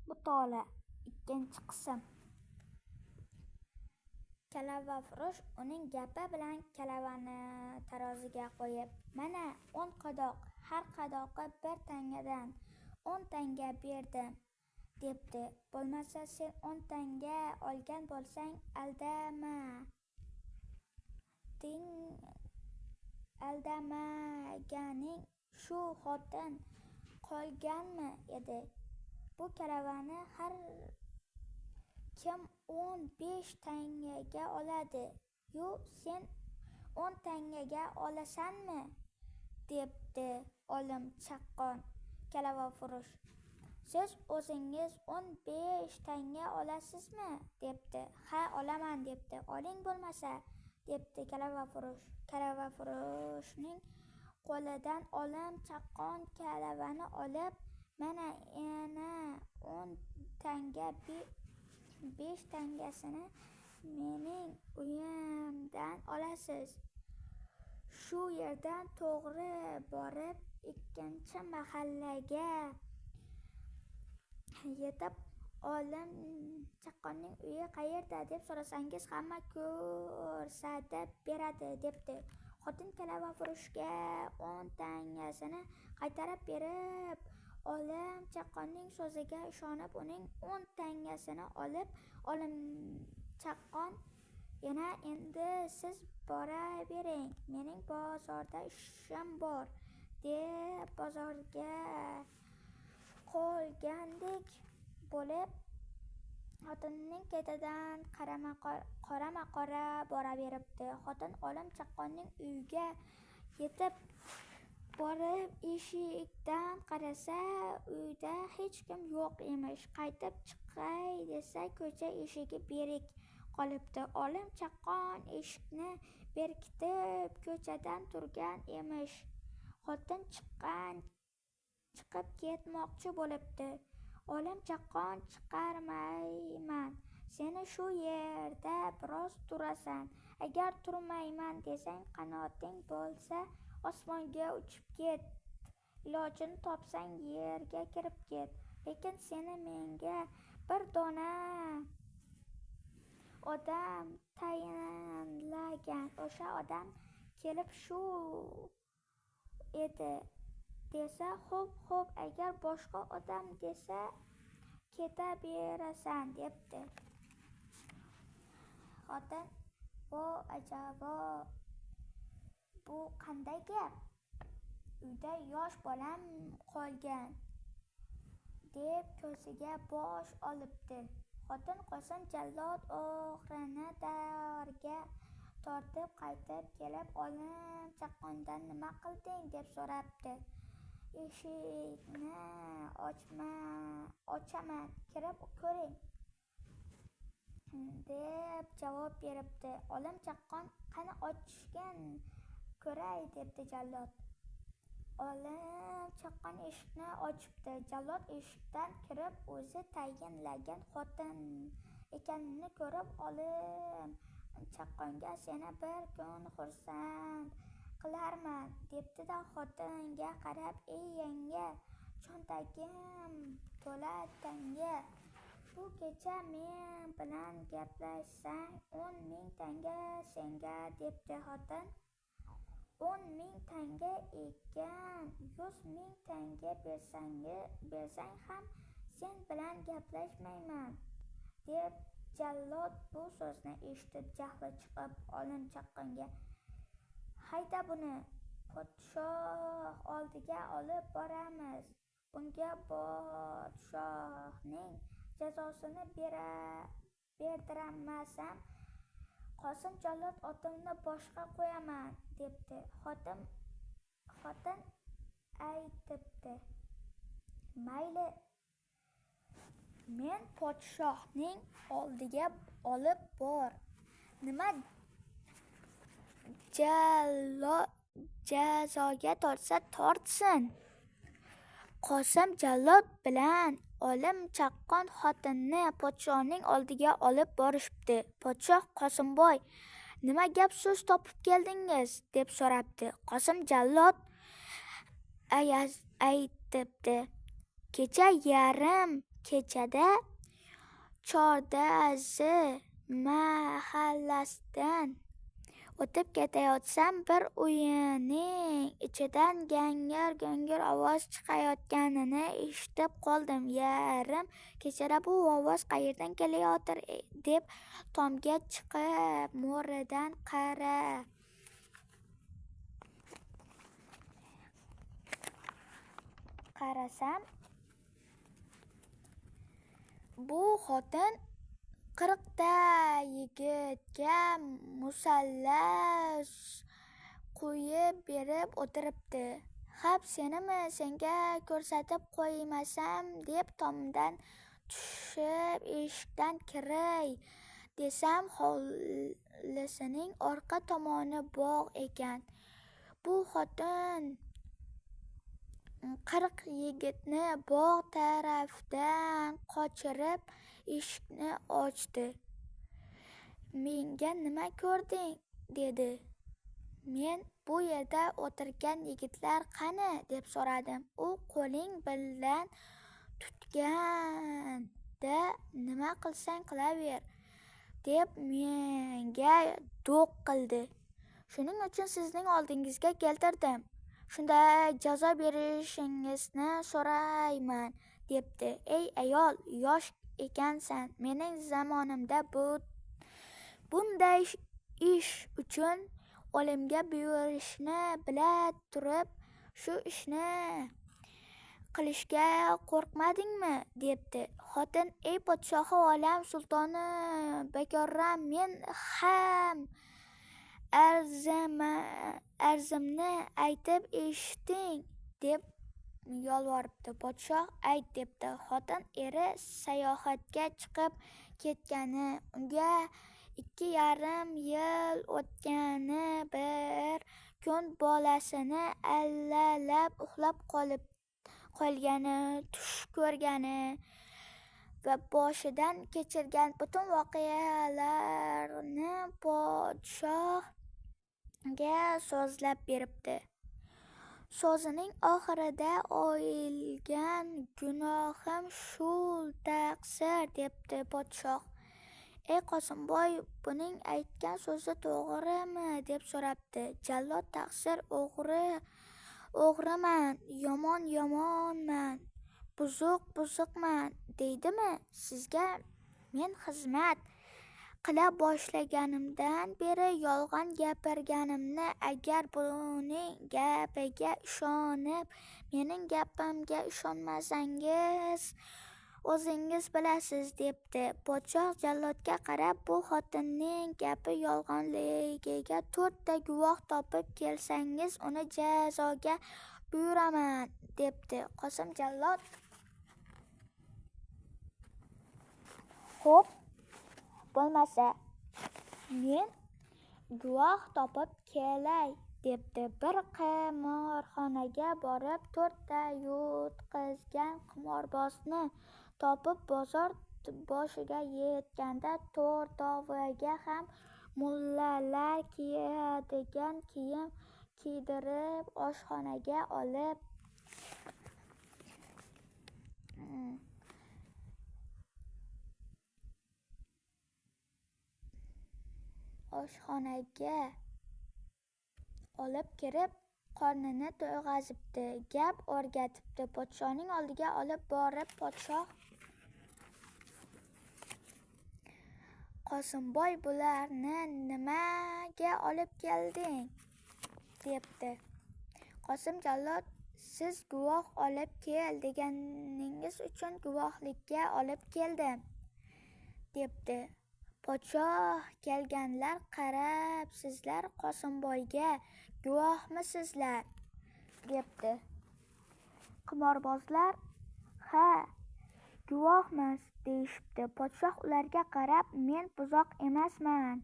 Mutolaa 2-qism. Kalavafurush uning gapi bilan kalavani taroziga qo'yib, "Mana 10 qadoq, har qadoqi 1 tangadan 10 tanga berdim", debdi. "Bo'lmasa sen 10 tanga olgan bo'lsang, aldamaganing shu xotin qolganmi edi? Bu kalavani har kim 15 tangaga oladi, yu sen 10 tangaga olasanmi?" debdi olim chaqqon kalavafurush. "Siz o'zingiz 15 tanga olasizmi?" debdi. "Ha, olaman", debdi. "Oling bo'lmasa", debdi kalavafurush. Kalavafurushning qo'lidan olim chaqqon kalavani olib, "Mana 10 tanga, 5 tangasini mening uyimdan olasiz. Shu yerdan to'g'ri borib, 2 mahallaga yetib, olim chaqqonning uyi qayerda deb so'rasangiz, hamma ko'rsatib beradi", debdi. Xotin kalavafurushga 10 tangasini qaytarib berib, olim chaqqonning so'ziga ishonib, uning 10 tangasini olib, olim chaqqon, "Yana endi siz boravering, mening bozorda ishim bor", deb bozorga qolgandek bo'lib, xotinning ketidan qorama-qora boraveribdi. Xotin olim chaqqonning uyiga yetib borib, eshikdan qarasa, uyda hech kim yo'q emish. Qaytib chiqay desa, ko'cha eshigi berik qolibdi. Olim chaqqon eshikni berkitib, ko'chadan turgan emish. Xotin chiqib ketmoqchi bo'libdi. Olim chaqqon, "Chiqarmayman, sen shu yerda biroz turasan. Agar turmayman desang, qanoting bo'lsa osmonga uchib ket. Ilojini topsang, yerga kirib ket. Lekin seni menga bir dona odam tayinlagan. O'sha odam kelib shu edi desa, xo'p, agar boshqa odam desa, ketaberasan", debdi. Xotin, "Vo ajabo, bu qanday gap? Uyda yosh bolam qolgan", deb ko'ziga bosh olibdi. Xotin Qosim jallod o'g'rini darga tortib qaytib kelib, olim chaqqondan "Nima qilding?" deb so'rabdi. "Eshikni ochaman, kirib ko'ring", deb javob beribdi. Olim chaqqon, "Qani ochgin ko'ray", debdi jallod. Olim chaqqon eshikni ochibdi. Jallod eshikdan kirib, o'zi tayinlagan xotin ekanini ko'rib, olim chaqqonga "Seni bir kun xursand qilarman", debdi-da, xotinga qarab, "Ey yanga, cho'ntagim to'la tanga. Bu kecha men bilan gaplashsang, 10 ming tanga senga", debdi. Xotin, "10 ming tanga ekan, 100 ming tanga bersang ham sen bilan gaplashmayman", deb jallod bu so'zni eshitib jahli chiqib, olim chaqqonga "Hayda, buni podshoh oldiga olib boramiz. Bunga podshohning jazosini berdirmasam, Qosim jallod otimni boshqa qo'yaman", debdi. Xotin aytibdi, "Mayli, men podshohning oldiga olib bor. Nima jazoga tortsa tortsin". Qosim jallod bilan olim chaqqon xotinni podshohning oldiga olib borishibdi. Podshoh "Qosimboy, nima gap so'z topib keldingiz?" deb so'rabdi. Qosim jallod aytibdi, "Kecha yarim Kechada Chordazi mahallasidan o'tib ketayotsam, bir uyning ichidan gangir ovoz chiqayotganini eshitib qoldim. Yarim kechada bu ovoz qayerdan kelayotir deb tomga chiqib mo'ridan qarasam, bu xotin 40 ta yigitga musallas qo'yib berib o'tiribdi. "Hap senimi, senga ko'rsatib qo'ymasam" deb tomdan tushib eshikdan kiray desam, hovlisining orqa tomoni bog' ekan. Bu xotin 40 yigitni bog' tarafdan qochirib eshikni ochdi. "Menga nima ko'rding?" dedi. Men "Bu yerda o'tirgan yigitlar qani?" deb so'radim. U "Qo'ling bilan tutgan-da, nima qilsang qilaver" deb menga do'q qildi. "Shuning uchun sizning oldingizga keltirdim. Shunday jazo berishingizni so'rayman" debdi. "Ey ayol, yosh ekansan. Mening zamonimda bunday ish uchun o'limga buyurishni bila turib, shu ishni qilishga qo'rqmadingmi?" debdi. Xotin "Ey podshohi olam, sultoni Bakoram, men ham arzimni aytib eshiting" deb yolvoribdi. Podshoh "Ayt" debdi. Xotin eri sayohatga chiqib ketgani, unga 2,5 yil o'tgani, bir kun bolasini allalab uxlab qolgani, tush ko'rgani va boshidan kechirgan butun voqealarni podshohga so'zlab beribdi. So'zining oxirida "O'lgan gunohim shul taqsir" debdi podshoh. "Ey Qosimboy, buning aytgan so'zi to'g'rimi?" deb so'rabdi. Jallod "Taqsir, o'g'riman, yomonman, buzuqman deydimi? Sizga men xizmat qila boshlaganimdan beri yolg'on gapirganimni, agar buning gapiga ishonib, mening gapimga ishonmasangiz, o'zingiz bilasiz" debdi. Podshoh jallodga qarab, "Bu xotinning gapi yolg'onligiga 4 ta guvoh topib kelsangiz, uni jazoga buyuraman" debdi. Qosim jallod "Xo'p, bo'lmasa, men guvoh topib kelay" debdi. Bir qimorxonaga borib, 4 ta yutqazgan qimorbozni topib, bozor boshiga yetganda to'rtoviga ham mullalar kiyadigan kiyim kiydirib, oshxonaga olib kirib, qornini to'yg'azibdi, gap o'rgatibdi. Podshoning oldiga olib borib, podshoh "Qosimboy, bularni nimaga olib kelding?" debdi. Qosim jallod "Siz guvoh olib kel deganingiz uchun guvohlikka olib keldim" debdi. Podshoh kelganlar qarab, "Sizlar Qosimboyga guvohmisizlar?" debdi. Qimorbozlar "Ha, guvohmiz" deyishibdi. Podshoh ularga qarab, "Men buzoq emasman"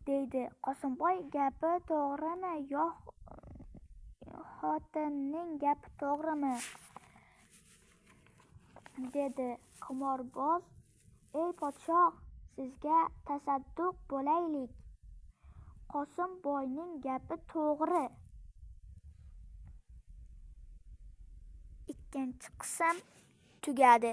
deydi. "Qosimboy gapi to'g'rimi yo xotinning gapi to'g'rimi?" dedi. Qimorboz "Ey podshoh, sizga tasadduq bo'laylik. Qosimboyning gapi to'g'ri". Ikkinchi qism tugadi.